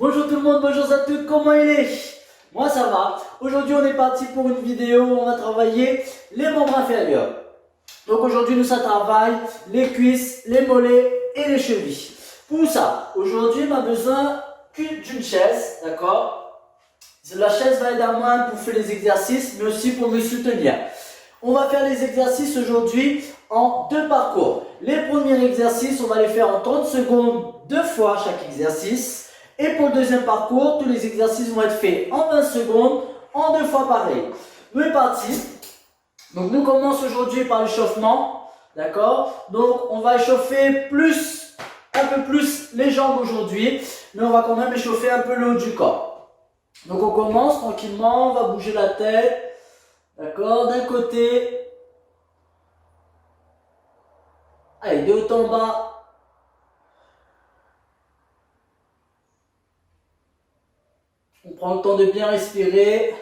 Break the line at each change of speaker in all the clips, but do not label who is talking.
Bonjour tout le monde, bonjour à toutes, comment il est? Moi ça va. Aujourd'hui on est parti pour une vidéo où on va travailler les membres inférieurs. Donc aujourd'hui nous ça travaille les cuisses, les mollets et les chevilles. Pour ça, aujourd'hui on a besoin d'une chaise, d'accord? La chaise va aider à moi pour faire les exercices, mais aussi pour me soutenir. On va faire les exercices aujourd'hui en deux parcours. Les premiers exercices, on va les faire en 30 secondes, deux fois chaque exercice. Et pour le deuxième parcours, tous les exercices vont être faits en 20 secondes, en deux fois pareil. Nous est parti. Donc nous commençons aujourd'hui par l'échauffement. D'accord? Donc on va échauffer un peu plus les jambes aujourd'hui, mais on va quand même échauffer un peu le haut du corps. Donc on commence tranquillement, on va bouger la tête. D'accord? D'un côté. Allez, de haut en bas. On prend le temps de bien respirer.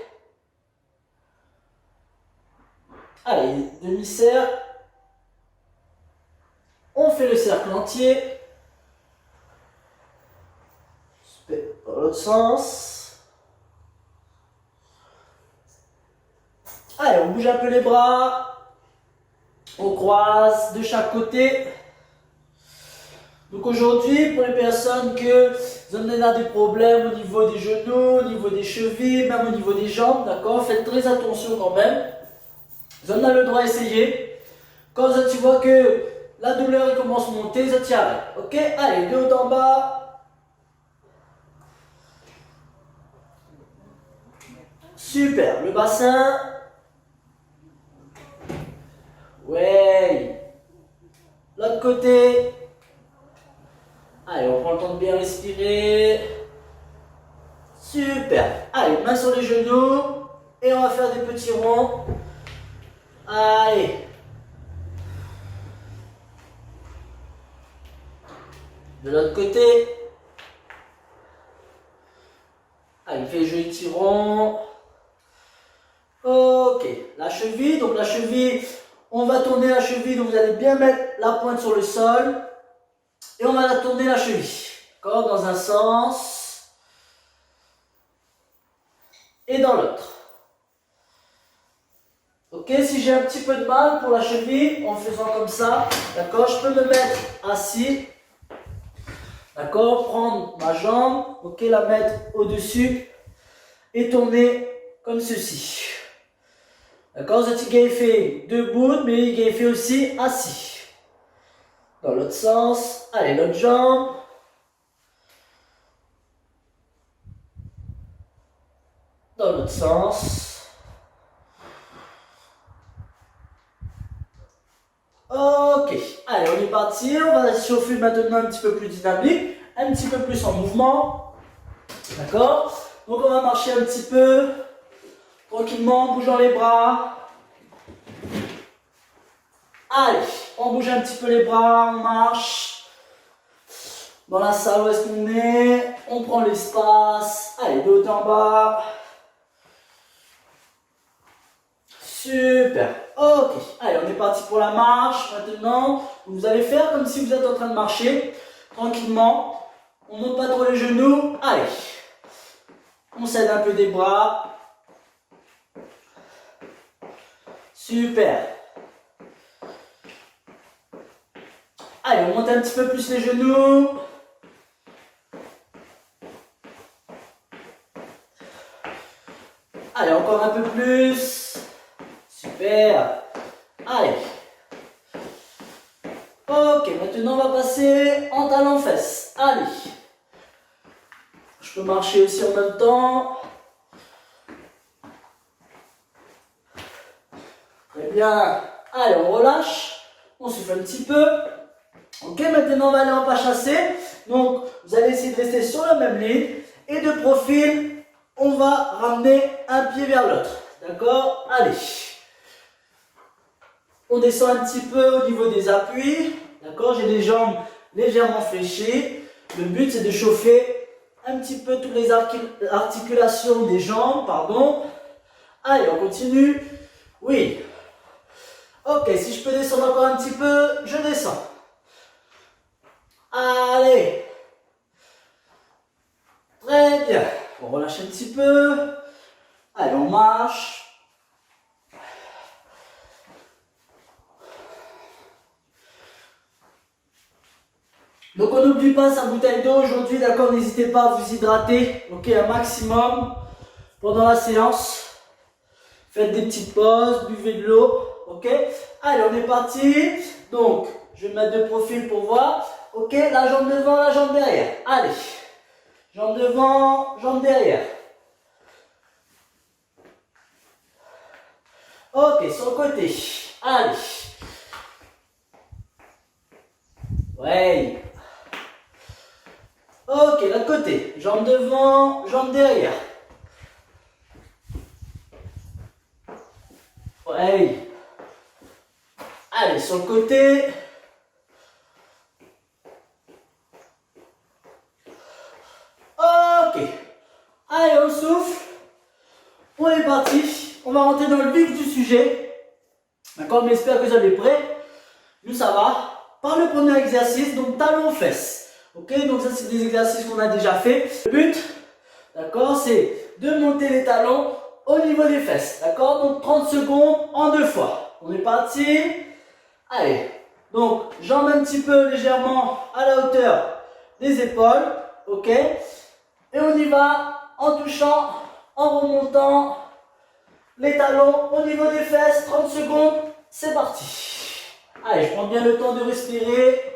Allez, demi-cercle. On fait le cercle entier. Dans l'autre sens. Allez, on bouge un peu les bras. On croise de chaque côté. Donc aujourd'hui, pour les personnes que vous avez des problèmes au niveau des genoux, au niveau des chevilles, même au niveau des jambes, d'accord, faites très attention quand même. Vous en avez le droit d'essayer. Quand tu vois que la douleur commence à monter, ça t'y arrête. Ok, allez, de haut en bas. Super, le bassin. Ouais. L'autre côté. Allez, on prend le temps de bien respirer. Super. Allez, main sur les genoux. Et on va faire des petits ronds. Allez. De l'autre côté. Allez, fais joli petit rond. Ok. La cheville. Donc la cheville, on va tourner la cheville. Donc vous allez bien mettre la pointe sur le sol. Et on va la tourner la cheville. D'accord? Dans un sens. Et dans l'autre. Ok, si j'ai un petit peu de mal pour la cheville, en faisant comme ça, d'accord, je peux me mettre assis, d'accord, prendre ma jambe, ok, la mettre au-dessus et tourner comme ceci. D'accord, ce petit fait debout, mais il fait aussi assis. Dans l'autre sens, allez, l'autre jambe. Dans l'autre sens. Ok, allez, on est parti. On va chauffer maintenant un petit peu plus dynamique, un petit peu plus en mouvement. D'accord? Donc on va marcher un petit peu, tranquillement, en bougeant les bras. Allez, on bouge un petit peu les bras, on marche. Dans la salle où est-ce qu'on est, on prend l'espace. Allez, de haut en bas. Super. Ok. Allez, on est parti pour la marche. Maintenant, vous allez faire comme si vous êtes en train de marcher. Tranquillement. On ne monte pas trop les genoux. Allez. On s'aide un peu des bras. Super. Allez, on monte un petit peu plus les genoux. Allez, encore un peu plus. Super. Allez. Ok, maintenant on va passer en talons-fesses. Allez. Je peux marcher aussi en même temps. Très bien. Allez, on relâche. On souffle un petit peu. Ok, maintenant on va aller en pas chassé. Donc, vous allez essayer de rester sur la même ligne. Et de profil, on va ramener un pied vers l'autre. D'accord? Allez. On descend un petit peu au niveau des appuis. D'accord? J'ai les jambes légèrement fléchées. Le but, c'est de chauffer un petit peu toutes les articulations des jambes. Pardon. Allez, on continue. Oui. Ok, si je peux descendre encore un petit peu, je descends. Allez. Très bien. On relâche un petit peu. Allez, on marche. Donc on n'oublie pas sa bouteille d'eau aujourd'hui, d'accord? N'hésitez pas à vous hydrater, ok, un maximum pendant la séance. Faites des petites pauses, buvez de l'eau, ok? Allez, on est parti. Donc, je vais me mettre de profil pour voir. Ok, la jambe devant, la jambe derrière. Allez, jambe devant, jambe derrière. Ok, sur le côté. Allez. Ouais. Ok, l'autre côté. Jambe devant, jambe derrière. Ouais. Allez, sur le côté. Ok. Allez, on souffle. On est parti. On va rentrer dans le vif du sujet. D'accord, mais j'espère que vous êtes prêts. Nous, ça va. Par le premier exercice, donc talons fesses. Ok, donc ça, c'est des exercices qu'on a déjà fait. Le but, d'accord, c'est de monter les talons au niveau des fesses. D'accord, donc 30 secondes en 2 fois. On est parti. Allez. Donc, jambes un petit peu légèrement à la hauteur des épaules. Ok. Et on y va en touchant, en remontant les talons au niveau des fesses. 30 secondes. C'est parti. Allez, je prends bien le temps de respirer.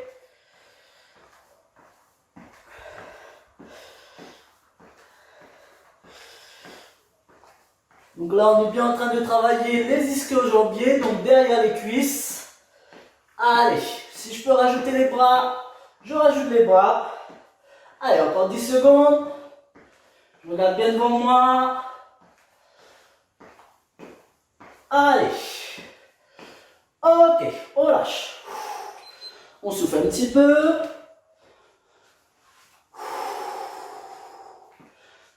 Donc là, on est bien en train de travailler les ischio-jambiers, donc derrière les cuisses. Allez, si je peux rajouter les bras, je rajoute les bras. Allez, encore 10 secondes. Je regarde bien devant moi. Allez. Ok, on lâche. On souffle un petit peu.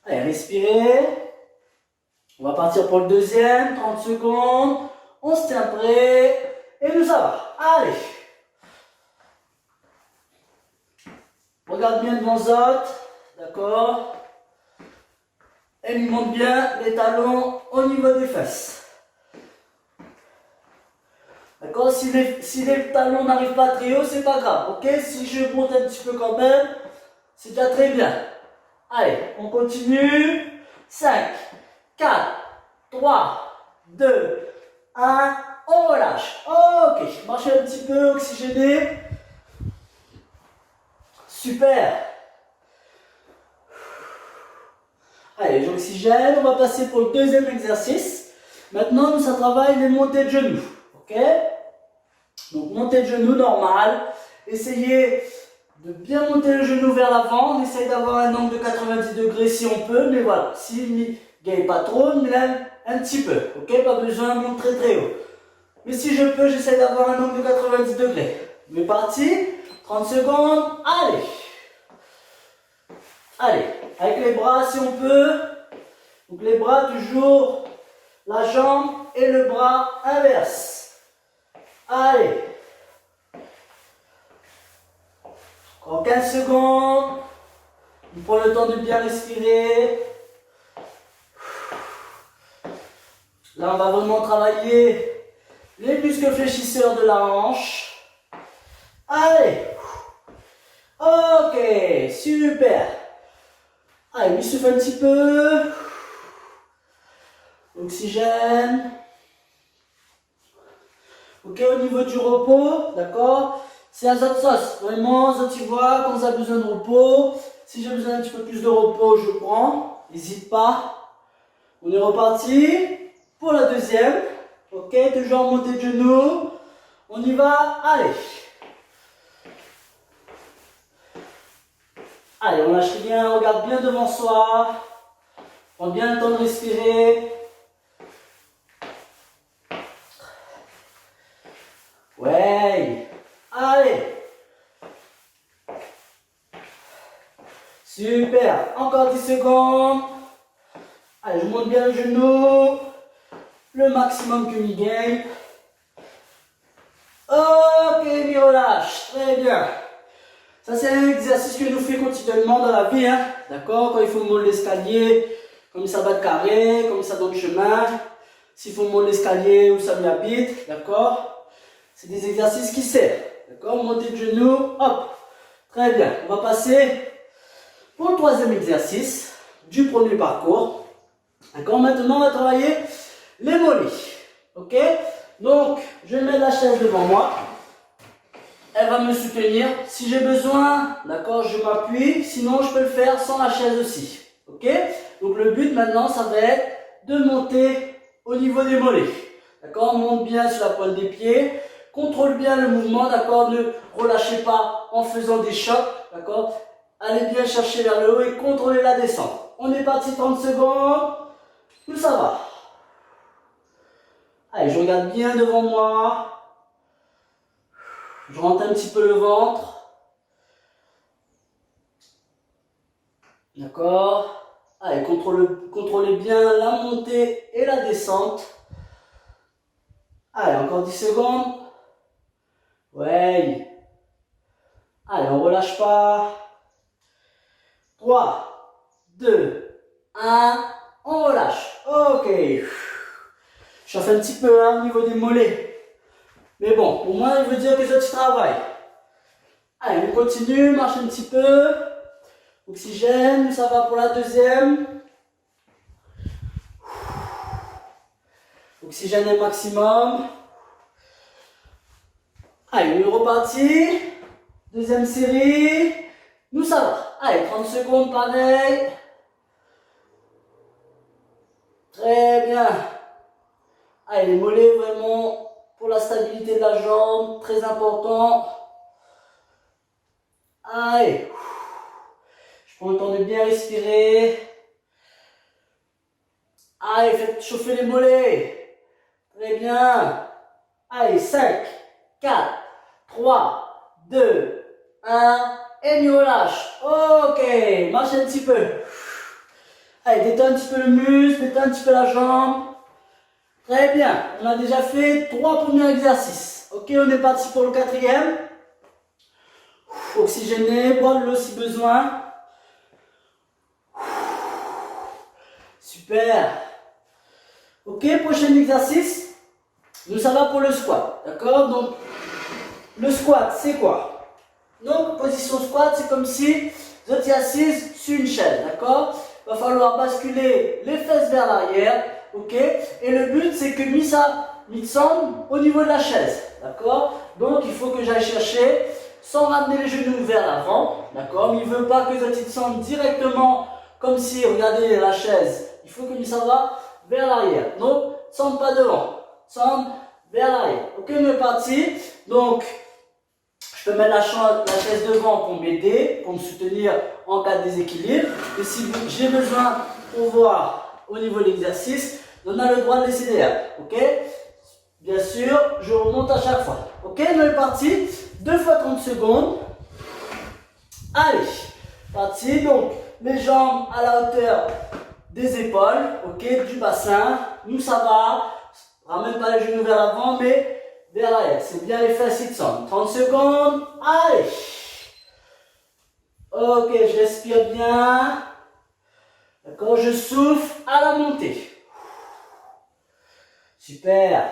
Allez, respirez. On va partir pour le deuxième, 30 secondes. On se tient prêt. Et nous, ça va. Allez. Regarde bien devant Zot. D'accord. Et il monte bien les talons au niveau des fesses. D'accord, si les talons n'arrivent pas très haut, c'est pas grave. Ok, si je monte un petit peu quand même, c'est déjà très bien. Allez, on continue. 5, 4, 3, 2, 1. On relâche. Ok, marchez un petit peu, oxygéné. Super. Allez, j'oxygène. On va passer pour le deuxième exercice. Maintenant, nous, ça travaille les montées de genoux. Ok? Donc, montée de genoux normal. Essayez de bien monter le genou vers l'avant. On essaye d'avoir un angle de 90 degrés si on peut. Mais voilà, s'il ne gagne pas trop, mais un petit peu. Ok? Pas besoin de monter très très haut. Mais si je peux, j'essaie d'avoir un angle de 90 degrés. On est parti. 30 secondes. Allez. Allez. Avec les bras si on peut. Donc les bras toujours. La jambe et le bras inverse. Allez. Encore 15 secondes. On prend le temps de bien respirer. Là, on va vraiment travailler les muscles fléchisseurs de la hanche. Allez. Ok, super. Allez, lui souffle un petit peu. Oxygène. Ok, au niveau du repos, d'accord? C'est à Zot sauce. Vraiment, Zot, tu vois, quand ça a besoin de repos. Si j'ai besoin d'un petit peu plus de repos, je prends. N'hésite pas. On est reparti pour la deuxième. Ok, toujours en montée de genoux. On y va. Allez. Allez, on lâche rien. On regarde bien devant soi. Prends bien le temps de respirer. Ouais. Allez. Super. Encore 10 secondes. Allez, je monte bien le genou. Le maximum que m'y gagne. Ok, m'y relâche. Très bien. Ça, c'est un exercice que nous faisons quotidiennement dans la vie, hein. D'accord? Quand il faut monter l'escalier, comme ça va de carré, comme ça dans le chemin. S'il faut monter l'escalier où ça m'habite, d'accord? C'est des exercices qui servent. D'accord? Monter de genoux, hop. Très bien. On va passer pour le troisième exercice du premier parcours. D'accord? Maintenant, on va travailler les mollets. Ok? Donc, je mets la chaise devant moi. Elle va me soutenir. Si j'ai besoin, d'accord, je m'appuie. Sinon, je peux le faire sans la chaise aussi. Ok? Donc, le but maintenant, ça va être de monter au niveau des mollets. D'accord? Monte bien sur la pointe des pieds. Contrôle bien le mouvement. D'accord? Ne relâchez pas en faisant des chocs. D'accord? Allez bien chercher vers le haut et contrôlez la descente. On est parti 30 secondes. Tout ça va. Allez, je regarde bien devant moi. Je rentre un petit peu le ventre. D'accord? Allez, contrôlez bien la montée et la descente. Allez, encore 10 secondes. Ouais. Allez, on relâche pas. 3, 2, 1. On relâche. Ok. Je chauffe un petit peu hein, au niveau des mollets. Mais bon, pour moi, il veut dire que je travaille. Allez, on continue, marche un petit peu. Oxygène, ça va pour la deuxième. Oxygène au maximum. Allez, on est reparti. Deuxième série. Nous, ça va. Allez, 30 secondes, pareil. Très bien. Allez, les mollets, vraiment, pour la stabilité de la jambe, très important. Allez. Je prends le temps de bien respirer. Allez, faites chauffer les mollets. Très bien. Allez, 5, 4, 3, 2, 1. Et nous relâche. Ok, marche un petit peu. Allez, détends un petit peu le muscle, détends un petit peu la jambe. Très bien. On a déjà fait 3 premiers exercices. Ok, on est parti pour le 4e. Oxygéner, boire de l'eau si besoin. Super. Ok, prochain exercice. Nous, ça va pour le squat. D'accord? Donc, le squat, c'est quoi? Donc, position squat, c'est comme si vous étiez assise sur une chaise. D'accord? Il va falloir basculer les fesses vers l'arrière. Ok? Et le but, c'est que Misa descende au niveau de la chaise. D'accord? Donc, il faut que j'aille chercher sans ramener les genoux vers l'avant. D'accord? Mais il ne veut pas que je descende directement comme si, regardez la chaise. Il faut que Misa va vers l'arrière. Donc, descende pas devant. Descende vers l'arrière. Ok, on est parti. Donc, je peux mettre la chaise devant pour m'aider, pour me soutenir en cas de déséquilibre. Et si j'ai besoin pour voir au niveau de l'exercice, on a le droit de laisser derrière. Ok? Bien sûr, je remonte à chaque fois. Ok? On est parti. 2 fois 30 secondes. Allez, parti. Donc, les jambes à la hauteur des épaules, ok, du bassin. Nous, ça va. Ramène pas les genoux vers l'avant, mais vers l'arrière. C'est bien les fesses qui descendent. 30 secondes. Allez. Ok, je respire bien. D'accord, je souffle à la montée. Super.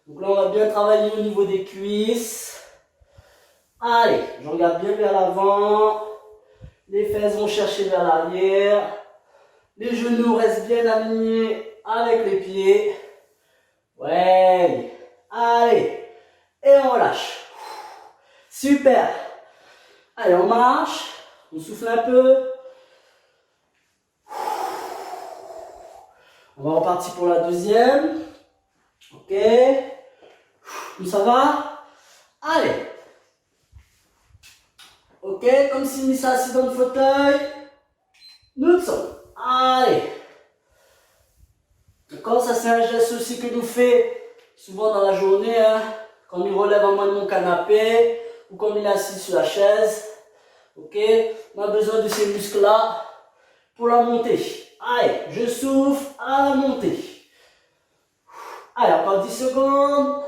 Donc là, on va bien travailler au niveau des cuisses. Allez, je regarde bien vers l'avant. Les fesses vont chercher vers l'arrière. Les genoux restent bien alignés avec les pieds. Ouais. Allez. Et on relâche. Super. Allez, on marche. On souffle un peu. On va repartir pour la deuxième. Ok. Tout ça va? Allez. Ok, comme si Missa assis dans le fauteuil. Nous sommes. Allez. D'accord, ça c'est un geste aussi que nous fait souvent dans la journée. Hein, quand il relève en main de mon canapé ou quand il est assis sur la chaise. Ok, on a besoin de ces muscles-là pour la montée. Allez, je souffle à la montée. Allez, encore 10 secondes.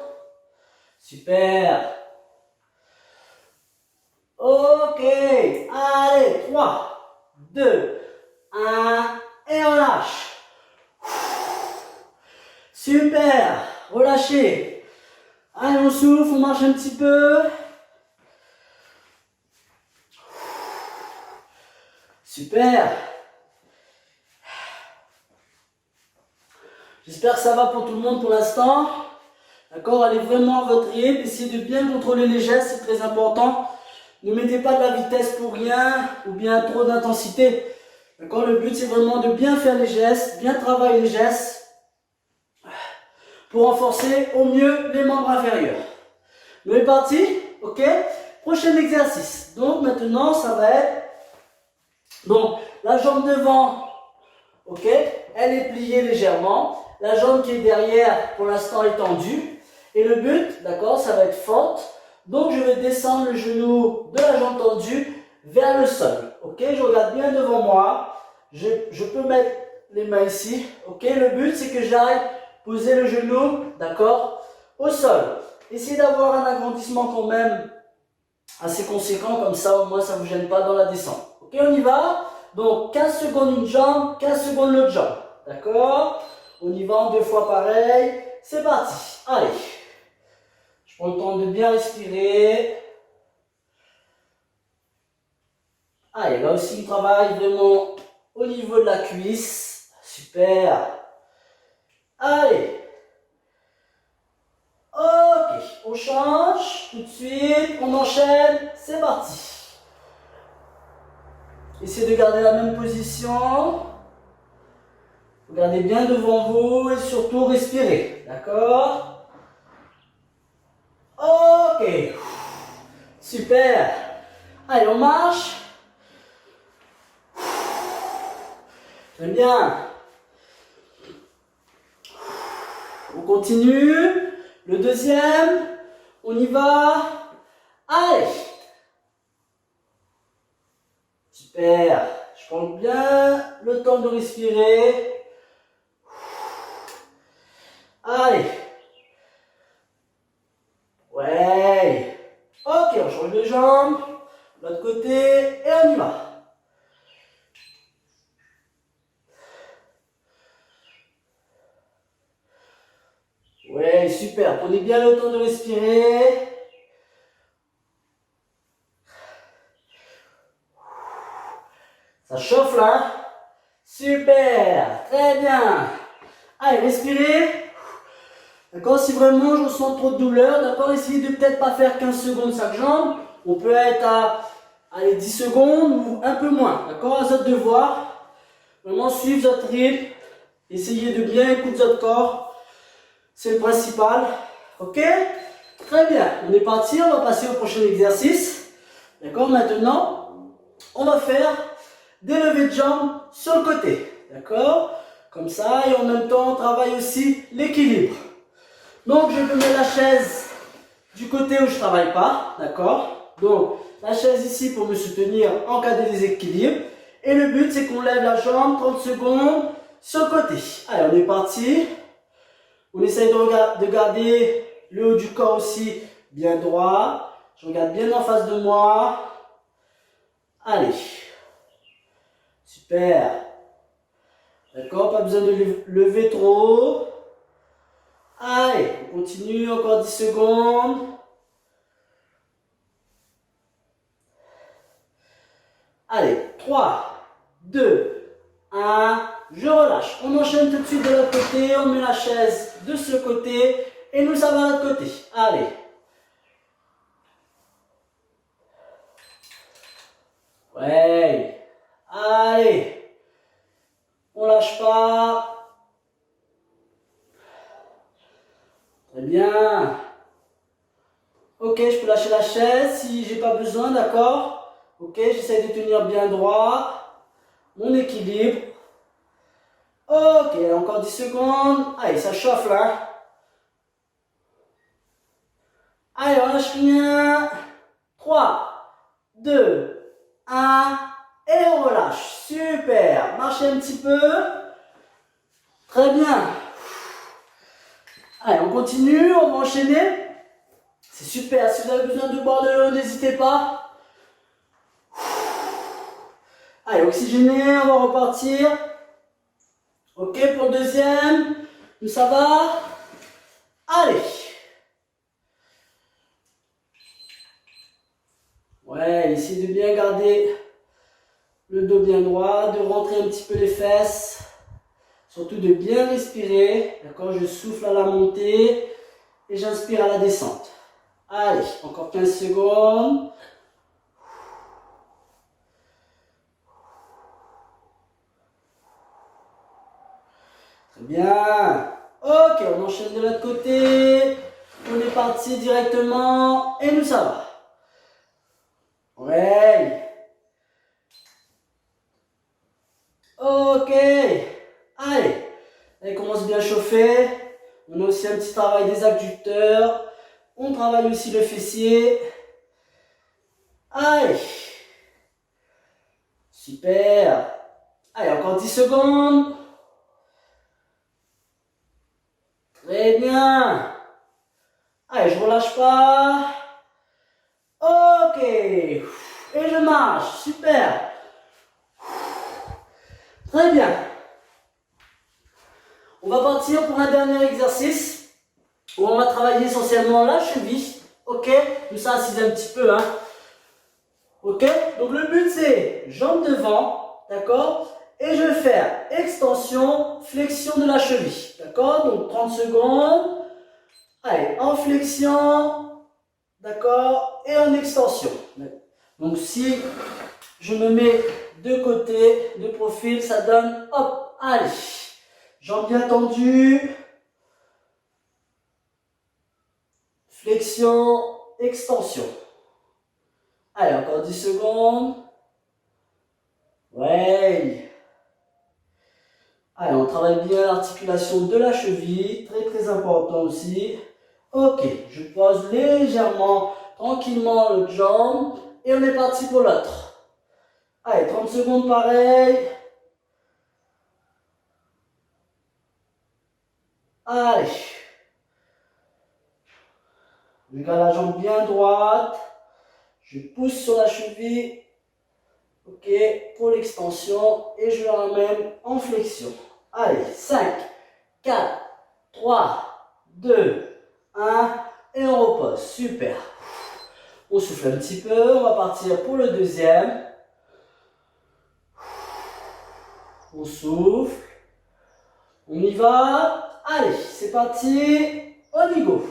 Super. Ok. 2, 1, et on lâche. Super, relâchez. Allez, on souffle, on marche un petit peu. Super. J'espère que ça va pour tout le monde pour l'instant. D'accord, allez vraiment à votre rythme. Essayez de bien contrôler les gestes, c'est très important. Ne mettez pas de la vitesse pour rien ou bien trop d'intensité. D'accord, le but c'est vraiment de bien faire les gestes, bien travailler les gestes pour renforcer au mieux les membres inférieurs. On est parti, ok? Prochain exercice. Donc maintenant, ça va être... Donc, la jambe devant, ok? Elle est pliée légèrement. La jambe qui est derrière, pour l'instant, est tendue. Et le but, d'accord, ça va être forte. Donc, je vais descendre le genou de la jambe tendue vers le sol. Ok? Je regarde bien devant moi. Je peux mettre les mains ici. Ok? Le but, c'est que j'aille poser le genou, d'accord, au sol. Essayez d'avoir un agrandissement quand même assez conséquent, comme ça au moins ça ne vous gêne pas dans la descente. Ok, on y va. Donc 15 secondes une jambe, 15 secondes l'autre jambe. D'accord? On y va en 2 fois pareil. C'est parti. Allez. Je prends le temps de bien respirer. Allez, là aussi on travaille vraiment au niveau de la cuisse. Super. Allez. Ok, on change tout de suite, on enchaîne, c'est parti. Essayez de garder la même position. Regardez bien devant vous et surtout respirez, d'accord? Ok, super. Allez, on marche. Très bien. On continue. Le deuxième, on y va. Allez. Super. Je prends bien le temps de respirer. Allez. Ouais. Ok, on change de jambe. L'autre côté et on y va. Ouais, super. Prenez bien le temps de respirer. Ça chauffe là. Super. Très bien. Allez, respirez. D'accord, si vraiment je ressens trop de douleur, d'accord, essayez de peut-être pas faire 15 secondes chaque jambe. On peut être à allez, 10 secondes ou un peu moins. D'accord, à votre devoir. Vraiment suivre votre rythme. Essayez de bien écouter votre corps. C'est le principal. Ok? Très bien. On est parti. On va passer au prochain exercice. D'accord? Maintenant, on va faire des levées de jambes sur le côté. D'accord? Comme ça. Et en même temps, on travaille aussi l'équilibre. Donc, je peux mettre la chaise du côté où je ne travaille pas. D'accord? Donc, la chaise ici pour me soutenir en cas de déséquilibre. Et le but, c'est qu'on lève la jambe 30 secondes sur le côté. Allez, on est parti. On essaye de garder le haut du corps aussi bien droit. Je regarde bien en face de moi. Allez. Super. D'accord, pas besoin de lever trop. Allez, on continue, encore 10 secondes. Allez, 3, 2, 1. Je relâche. On enchaîne tout de suite de l'autre côté. On met la chaise de ce côté. Et nous, ça va de l'autre côté. Allez. Ouais. Allez. On lâche pas. Très bien. Ok, je peux lâcher la chaise si j'ai pas besoin, d'accord? Ok, j'essaie de tenir bien droit. Mon équilibre. Ok, encore 10 secondes. Allez, ça chauffe là. Allez, on lâche rien. 3, 2, 1. Et on relâche. Super. Marchez un petit peu. Très bien. Allez, on continue. On va enchaîner. C'est super. Si vous avez besoin de boire de l'eau, n'hésitez pas. Allez, oxygéné, on va repartir. Ok, pour le deuxième. Ça va? Allez. Ouais, essayez de bien garder le dos bien droit, de rentrer un petit peu les fesses. Surtout de bien respirer. D'accord, je souffle à la montée et j'inspire à la descente. Allez, encore 15 secondes. Très bien. Ok, on enchaîne de l'autre côté. On est parti directement et nous ça va. Ouais. Ok. Allez. Elle commence bien à chauffer. On a aussi un petit travail des abducteurs. On travaille aussi le fessier. Allez. Super. Allez, encore 10 secondes. Très bien. Allez, je relâche pas. Ok. Et je marche. Super. Très bien. On va partir pour un dernier exercice où on va travailler essentiellement la cheville. Ok. Nous ça assise un petit peu. Hein. Ok. Donc le but c'est jambes devant. D'accord. Et je vais faire extension, flexion de la cheville. D'accord. Donc 30 secondes. Allez, en flexion. D'accord. Et en extension. Donc si je me mets de côté, de profil, ça donne, hop, allez. Jambes bien tendues. Flexion, extension. Allez, encore 10 secondes. Ouais. Allez, on travaille bien l'articulation de la cheville. Très, très important aussi. Ok, je pose légèrement, tranquillement l'autre jambe. Et on est parti pour l'autre. Allez, 30 secondes pareil. Allez. Je garde la jambe bien droite. Je pousse sur la cheville. Ok, pour l'extension. Et je la ramène en flexion. Allez, 5, 4, 3, 2, 1. Et on repose. Super. On souffle un petit peu. On va partir pour le deuxième. On souffle. On y va. Allez, c'est parti. On y go.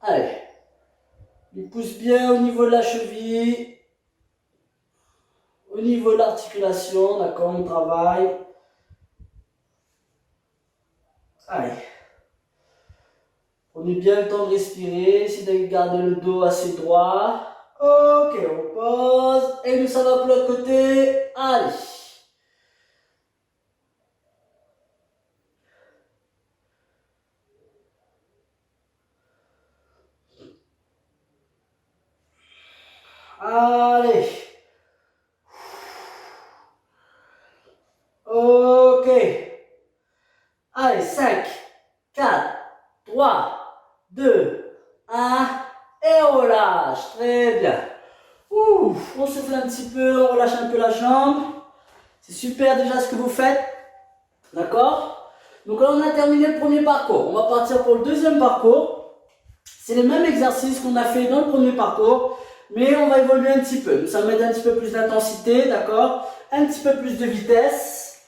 Allez. Il pousse bien au niveau de la cheville. Au niveau de l'articulation. D'accord, on travaille. Allez. Prenez bien le temps de respirer. Essayez de garder le dos assez droit. Ok, on pose. Et nous, ça va pour l'autre côté. Allez. Allez. Ok. Allez, 5, 4, 3, 2, 1. Et on relâche. Très bien. Ouf, on souffle un petit peu, on relâche un peu la jambe. C'est super déjà ce que vous faites. D'accord? Donc là, on a terminé le premier parcours. On va partir pour le deuxième parcours. C'est les mêmes exercices qu'on a fait dans le premier parcours, mais on va évoluer un petit peu. Ça va mettre un petit peu plus d'intensité, d'accord? Un petit peu plus de vitesse.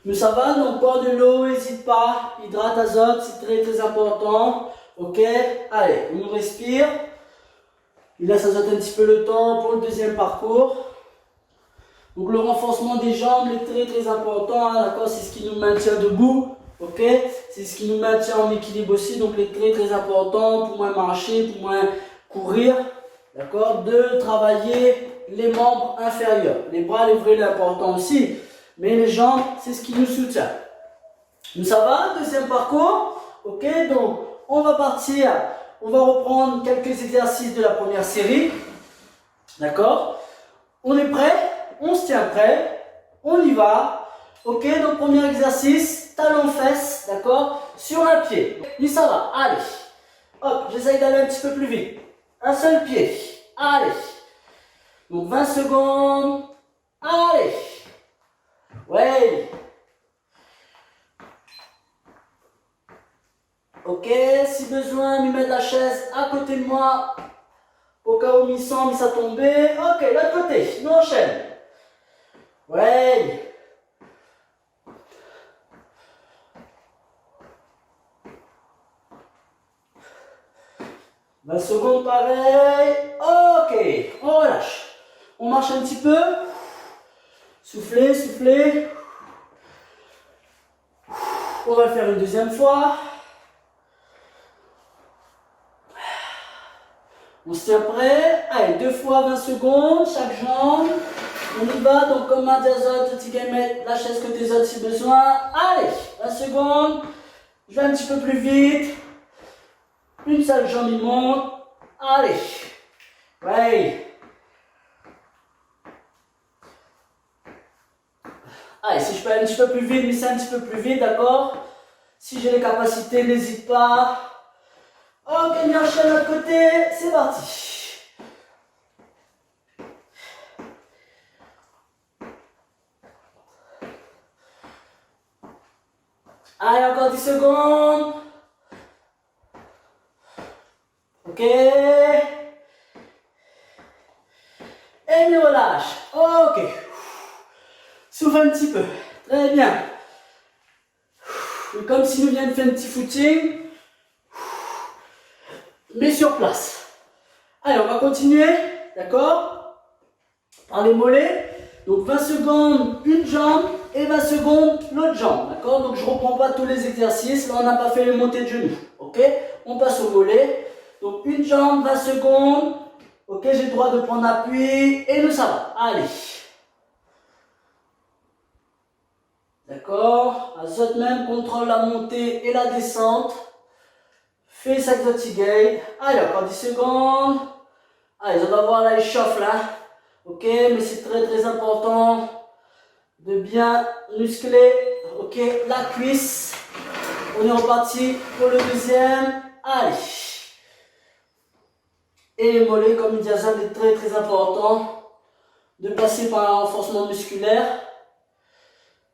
Mais ça va, donc boire de l'eau, n'hésite pas. Hydrate, azote, c'est très très important. Ok? Allez, on respire. Il laisse azoter un petit peu le temps pour le deuxième parcours. Donc le renforcement des jambes est très très important, hein, d'accord? C'est ce qui nous maintient debout, ok? C'est ce qui nous maintient en équilibre aussi, donc il est très très important pour moins marcher, pour moins courir, d'accord? De travailler les membres inférieurs. Les bras, les vrais, l'important aussi, mais les jambes, c'est ce qui nous soutient. Donc ça va, deuxième parcours, ok? Donc on va partir, on va reprendre quelques exercices de la première série, d'accord? On est prêt? On se tient prêt, on y va. Ok, donc premier exercice, talon-fesse, d'accord? Sur un pied. Et ça va, allez. Hop, j'essaye d'aller un petit peu plus vite. Un seul pied. Allez. Donc 20 secondes. Allez. Ouais. Ok, si besoin, lui mettre la chaise à côté de moi. Au cas où il sent, ça tomber. Ok, l'autre côté, nous enchaîne. Ouais. 20 secondes, pareil. Ok, on relâche. On marche un petit peu. Soufflez, soufflez. On va le faire une deuxième fois. On se tient prêt. Allez, 2 fois 20 secondes, chaque jambe. On y va, donc comme Madiazot, tu vas mettre la chaise côté des autres si besoin. Allez, 20 secondes. Je vais un petit peu plus vite. Une seule jambe, il monte. Allez. Ouais. Allez, si je peux aller un petit peu plus vite, mais c'est un petit peu plus vite, d'accord? Si j'ai les capacités, n'hésite pas. Ok, on enchaîne de l'autre côté. C'est parti. Allez, encore 10 secondes. Ok. Et me relâche. Ok. Souffle un petit peu. Très bien. Comme si nous venions de faire un petit footing. Mais sur place. Allez, on va continuer. D'accord? Par les mollets. Donc 20 secondes, une jambe. Et 20 secondes, l'autre jambe. D'accord? Donc je ne reprends pas tous les exercices. Là, on n'a pas fait les montées de genoux. Ok? On passe au mollet. Donc une jambe, 20 secondes. Ok, j'ai le droit de prendre appui. Et nous, ça va. Allez. D'accord? Azot même contrôle la montée et la descente. Fais ça exotigate. Allez, encore 10 secondes. Allez, on va voir là, il chauffe là. Ok, mais c'est très très important de bien muscler. Ok, la cuisse. On est reparti pour le deuxième. Allez. Et les mollets, comme il dit Azot, c'est très très important de passer par un renforcement musculaire.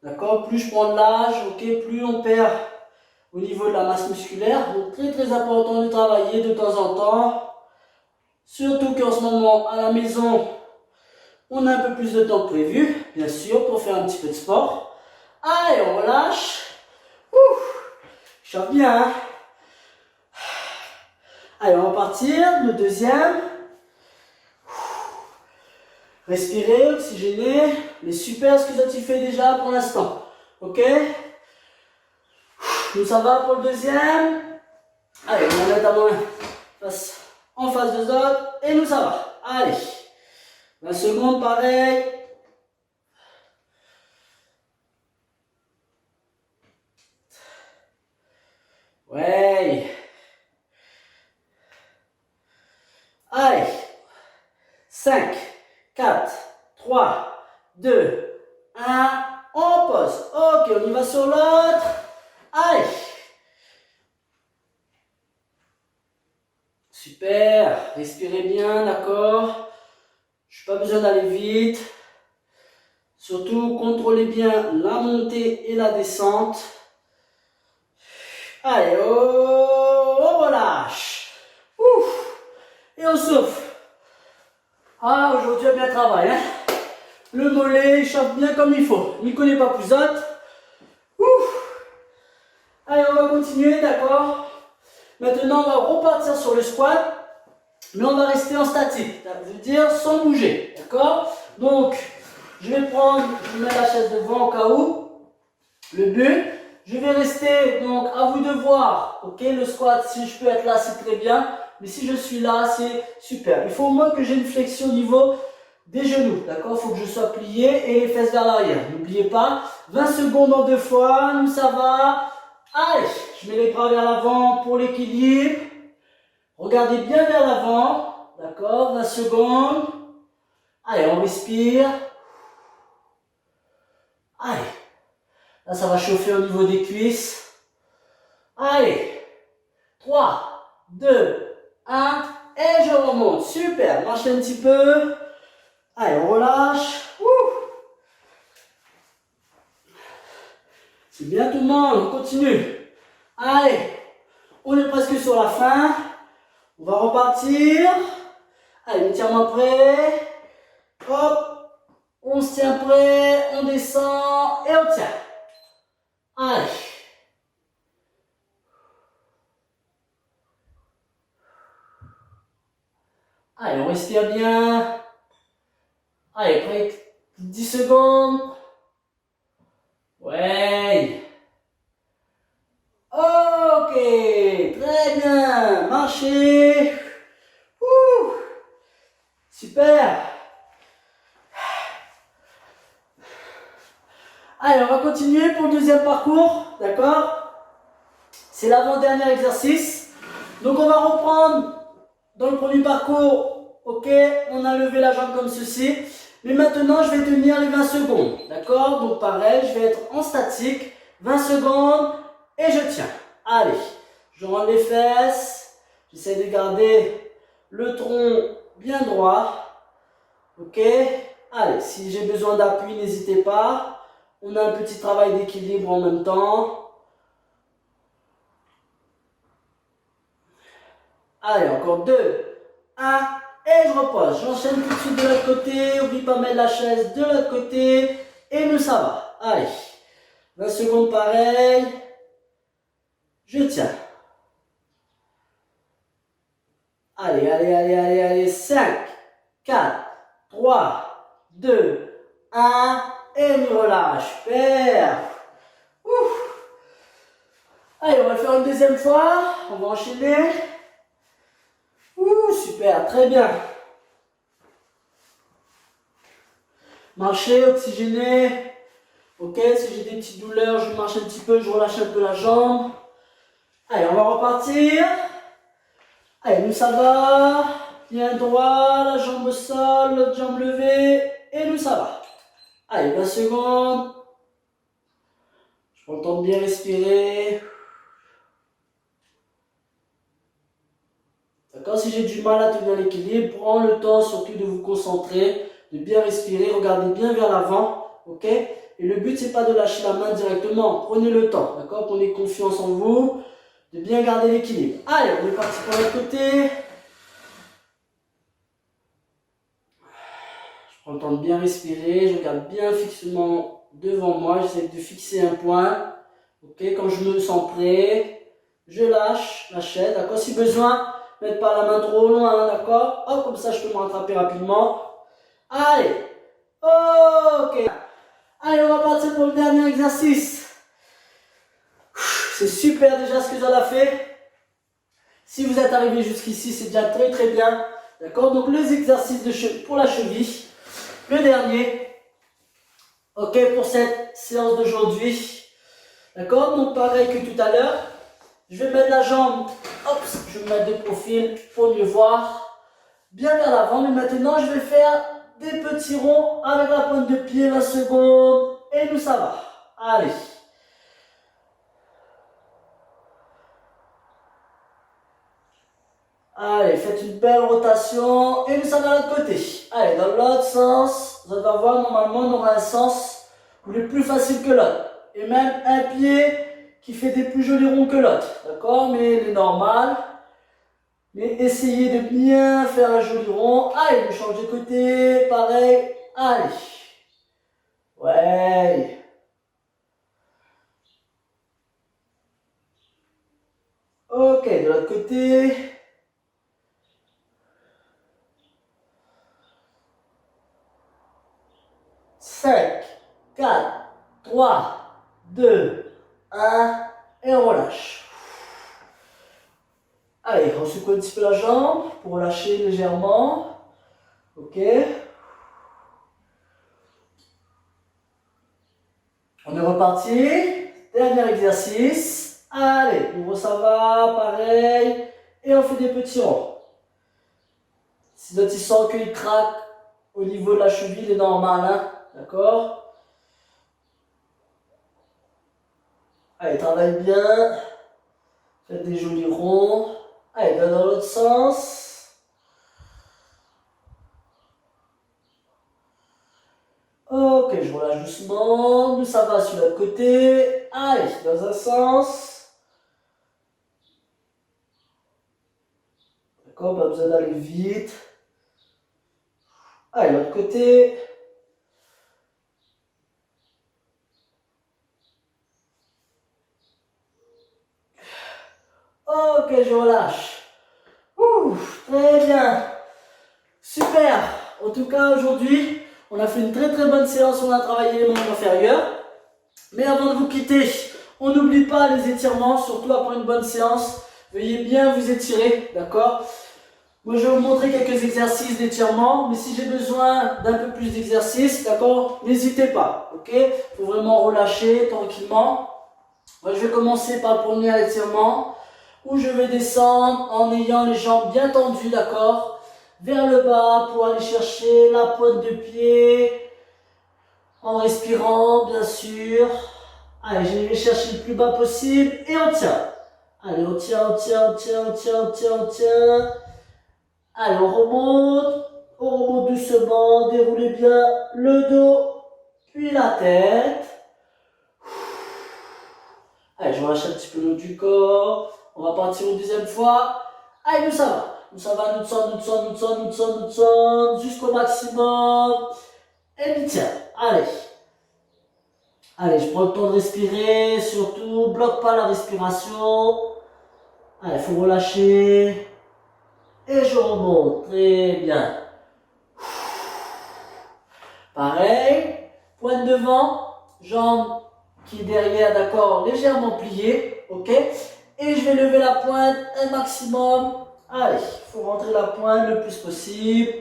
D'accord, plus je prends de l'âge, ok, plus on perd au niveau de la masse musculaire. Donc très très important de travailler de temps en temps. Surtout qu'en ce moment, à la maison, on a un peu plus de temps que prévu, bien sûr, pour faire un petit peu de sport. Allez, on relâche. Ouf, je chauffe bien. Hein. Allez, on va partir. Le deuxième. Respirez, oxygénez. Mais super ce que ça t'y fait déjà pour l'instant. Ok? Nous, ça va pour le deuxième. Allez, on va mettre à main en face de autres. Et nous, ça va. Allez. 20 secondes, pareil. Ouais. Allez. 5, 4, 3, 2, 1. On pose. Ok, on y va sur l'autre. Allez. Super. Respirez bien, d'accord? Je n'ai pas besoin d'aller vite. Surtout, contrôlez bien la montée et la descente. Allez, on relâche. Ouf. Et on souffle. Ah, aujourd'hui, on a bien travaillé. Hein? Le mollet, il chauffe bien comme il faut. Il ne connaît pas plus haute. Ouf. Allez, on va continuer, d'accord? Maintenant, on va repartir sur le squat. Mais on va rester en statique. Ça veut dire sans bouger. D'accord? Donc, je vais mettre la chaise devant au cas où. Le but, je vais rester, donc à vous de voir. Ok, le squat, si je peux être là, c'est très bien. Mais si je suis là, c'est super. Il faut au moins que j'ai une flexion au niveau des genoux. D'accord? Il faut que je sois plié et les fesses vers l'arrière. N'oubliez pas, 20 secondes en 2 fois, nous ça va. Allez, je mets les bras vers l'avant pour l'équilibre. Regardez bien vers l'avant. D'accord? 20 secondes. Allez, on respire. Allez. Là, ça va chauffer au niveau des cuisses. Allez. 3, 2, 1. Et je remonte. Super. Marchez un petit peu. Allez, on relâche. Ouh. C'est bien tout le monde, on continue. Allez, on est presque sur la fin. On va repartir. Allez, étirement prêt. Hop, on se tient prêt, on descend et on tient. Allez. Allez, on respire bien. Allez, prêt 10 secondes. Ouais. Ok, très bien. Marchez. Ouh. Super. Allez, on va continuer pour le deuxième parcours. D'accord? C'est l'avant-dernier exercice. Donc, on va reprendre dans le premier parcours. Ok, on a levé la jambe comme ceci. Mais maintenant, je vais tenir les 20 secondes. D'accord? Donc, pareil, je vais être en statique. 20 secondes et je tiens. Allez, je rentre les fesses. J'essaie de garder le tronc bien droit. Ok? Allez, si j'ai besoin d'appui, n'hésitez pas. On a un petit travail d'équilibre en même temps. Allez, encore 2, 1, et je repose. J'enchaîne tout de suite de l'autre côté. N'oublie pas de mettre la chaise de l'autre côté. Et nous, ça va. Allez, 20 secondes pareil. Je tiens. Allez, allez, allez, allez, allez. 5, 4, 3, 2, 1. Et nous relâche. Super. Ouf. Allez, on va le faire une deuxième fois. On va enchaîner. Ouh, super, très bien. Marcher, oxygéner. Ok, si j'ai des petites douleurs, je marche un petit peu, je relâche un peu la jambe. Allez, on va repartir. Allez, nous ça va. Bien droit, la jambe au sol, l'autre jambe levée. Et nous ça va. Allez, 20 secondes. Je prends le temps de bien respirer. D'accord, si j'ai du mal à tenir l'équilibre, prends le temps surtout de vous concentrer, de bien respirer, regardez bien vers l'avant, ok? Et le but, c'est pas de lâcher la main directement, prenez le temps, d'accord? Prenez confiance en vous, de bien garder l'équilibre. Allez, on est parti pour l'autre côté. Je prends le temps de bien respirer, je regarde bien fixement devant moi, j'essaie de fixer un point, ok? Quand je me sens prêt, je lâche la chaise, d'accord? Si besoin, mettre pas la main trop loin, d'accord? Hop, comme ça, je peux me rattraper rapidement. Allez, ok. Allez, on va partir pour le dernier exercice. C'est super déjà ce que j'en ai fait. Si vous êtes arrivé jusqu'ici, c'est déjà très très bien. D'accord? Donc, les exercices pour la cheville. Le dernier. Ok, pour cette séance d'aujourd'hui. D'accord? Donc, pareil que tout à l'heure. Je vais mettre la jambe, hop, je vais me mettre de profil pour mieux voir, bien vers l'avant, mais maintenant je vais faire des petits ronds avec la pointe de pied, 20 secondes, et nous ça va. Allez. Allez, faites une belle rotation, et nous ça va de l'autre côté. Allez, dans l'autre sens, vous allez voir, normalement on aura un sens où il est plus facile que l'autre, et même un pied qui fait des plus jolis ronds que l'autre, d'accord? Mais il est normal. Mais essayez de bien faire un joli rond. Allez, je change de côté, pareil. Allez. Ouais. Ok, de l'autre côté. Cinq, 4, 3, 2, 1. Et on relâche. Allez, on secoue un petit peu la jambe pour relâcher légèrement. Ok. On est reparti. Dernier exercice. Allez, nouveau ça va, pareil. Et on fait des petits ronds. Si notre sent qu'il craque au niveau de la cheville, il est normal, hein? D'accord? Allez, travaille bien. Faites des jolis ronds. Allez, dans l'autre sens. relâche doucement. Nous, ça va sur l'autre côté. Allez, dans un sens. D'accord, pas besoin d'aller vite. Allez, l'autre côté. Ok, je relâche. Ouf, très bien. Super. En tout cas, aujourd'hui, on a fait une très très bonne séance. On a travaillé les membres inférieurs. Mais avant de vous quitter, on n'oublie pas les étirements, surtout après une bonne séance. Veuillez bien vous étirer, d'accord? Moi, je vais vous montrer quelques exercices d'étirement. Mais si j'ai besoin d'un peu plus d'exercices, d'accord, n'hésitez pas, ok? Il faut vraiment relâcher tranquillement. Moi, je vais commencer par le premier étirement, où je vais descendre en ayant les jambes bien tendues, d'accord, vers le bas pour aller chercher la pointe de pied, en respirant bien sûr. Allez, je vais chercher le plus bas possible et on tient. Allez, on tient, on tient, on tient, on tient, on tient, on tient. Allez, on remonte doucement, déroulez bien le dos, puis la tête. Allez, je relâche un petit peu le haut du corps. On va partir une deuxième fois. Allez, nous ça va. Nous ça va, nous descend, jusqu'au maximum. Et nous tiens. Allez. Allez, je prends le temps de respirer. Surtout, bloque pas la respiration. Allez, il faut relâcher. Et je remonte. Très bien. Pareil. Pointe devant. Jambe qui est derrière, d'accord, légèrement pliée. Ok. Et je vais lever la pointe un maximum. Allez, il faut rentrer la pointe le plus possible.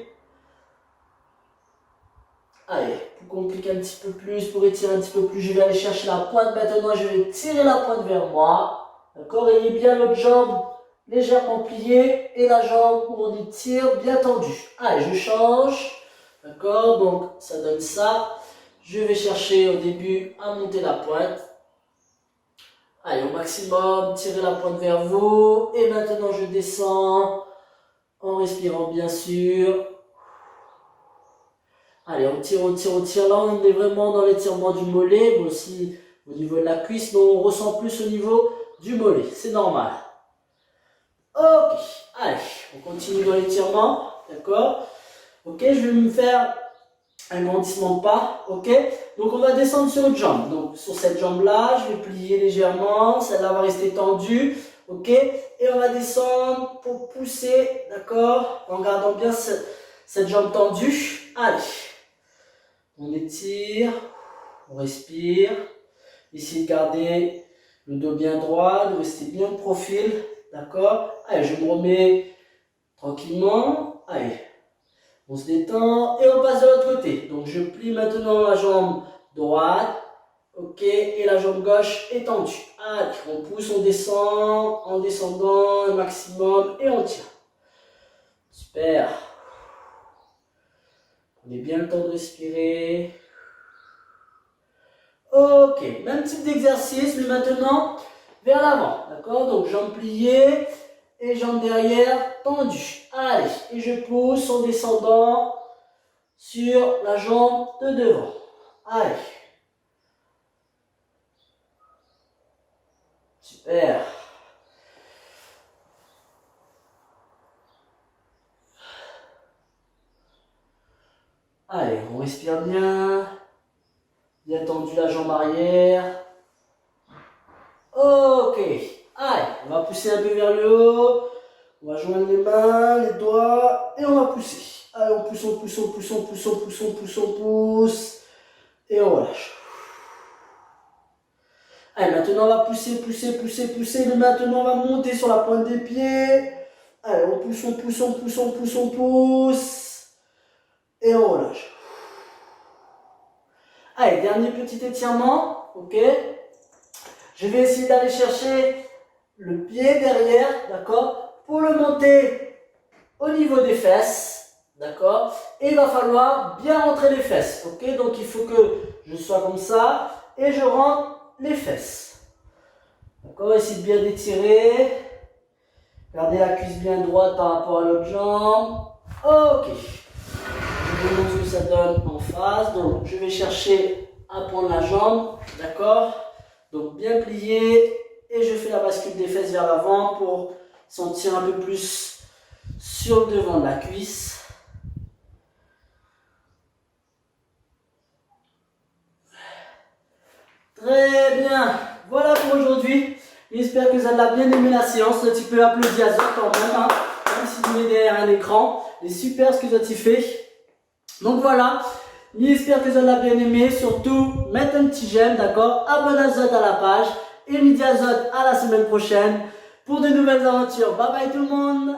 Allez, pour compliquer un petit peu plus, pour étirer un petit peu plus, je vais aller chercher la pointe. Maintenant, je vais tirer la pointe vers moi. D'accord, ayez bien l'autre jambe légèrement pliée et la jambe où on étire bien tendue. Allez, je change. D'accord, donc ça donne ça. Je vais chercher au début à monter la pointe. Allez, au maximum, tirez la pointe vers vous. Et maintenant, je descends en respirant bien sûr. Allez, on tire, on tire, on tire. Là, on est vraiment dans l'étirement du mollet, mais aussi au niveau de la cuisse, mais on ressent plus au niveau du mollet. C'est normal. Ok, allez, on continue dans l'étirement. D'accord? Ok, je vais me faire un grandissement de pas, ok? Donc on va descendre sur une jambe. Donc sur cette jambe-là, je vais plier légèrement, celle-là va rester tendue, ok? Et on va descendre pour pousser, d'accord? En gardant bien cette jambe tendue. Allez, on étire, on respire. Essayez de garder le dos bien droit, de rester bien de profil, d'accord? Allez, je me remets tranquillement, allez. On se détend et on passe de l'autre côté. Donc je plie maintenant la jambe droite. Ok, et la jambe gauche est tendue. Allez, on pousse, on descend, en descendant un maximum et on tient. Super. Prenez bien le temps de respirer. Ok, même type d'exercice, mais maintenant vers l'avant. D'accord, donc jambes pliées et jambes derrière tendues. Allez, et je pousse en descendant sur la jambe de devant. Allez. Super. Allez, on respire bien. Bien tendu la jambe arrière. Ok. Allez, on va pousser un peu vers le haut. On va joindre les mains, les doigts et on va pousser. Allez, on pousse, on pousse, on pousse, on pousse, on pousse, on pousse, on pousse. Et on relâche. Allez, maintenant on va pousser, pousser, pousser, pousser. Mais maintenant on va monter sur la pointe des pieds. Allez, on pousse, on pousse, on pousse, on pousse, on pousse. Et on relâche. Allez, dernier petit étirement. Ok. Je vais essayer d'aller chercher le pied derrière, d'accord, pour le monter au niveau des fesses, d'accord, et il va falloir bien rentrer les fesses, ok, donc il faut que je sois comme ça, et je rentre les fesses, d'accord, essayez de bien d'étirer, gardez la cuisse bien droite par rapport à l'autre jambe, ok, je vous montre ce que ça donne en face, donc je vais chercher à prendre la jambe, d'accord? Donc bien plié et je fais la bascule des fesses vers l'avant pour sentir un peu plus sur le devant de la cuisse. Très bien, voilà pour aujourd'hui. J'espère que vous avez bien aimé la séance. Tu peux applaudir à Zot quand même, hein, même si tu es derrière un écran. C'est super ce que Zot fait. Donc voilà, j'espère que vous avez bien aimé. Surtout, mettez un petit j'aime, d'accord? Abonnez-vous à la page. Et je dis à Zot à la semaine prochaine pour de nouvelles aventures. Bye bye tout le monde!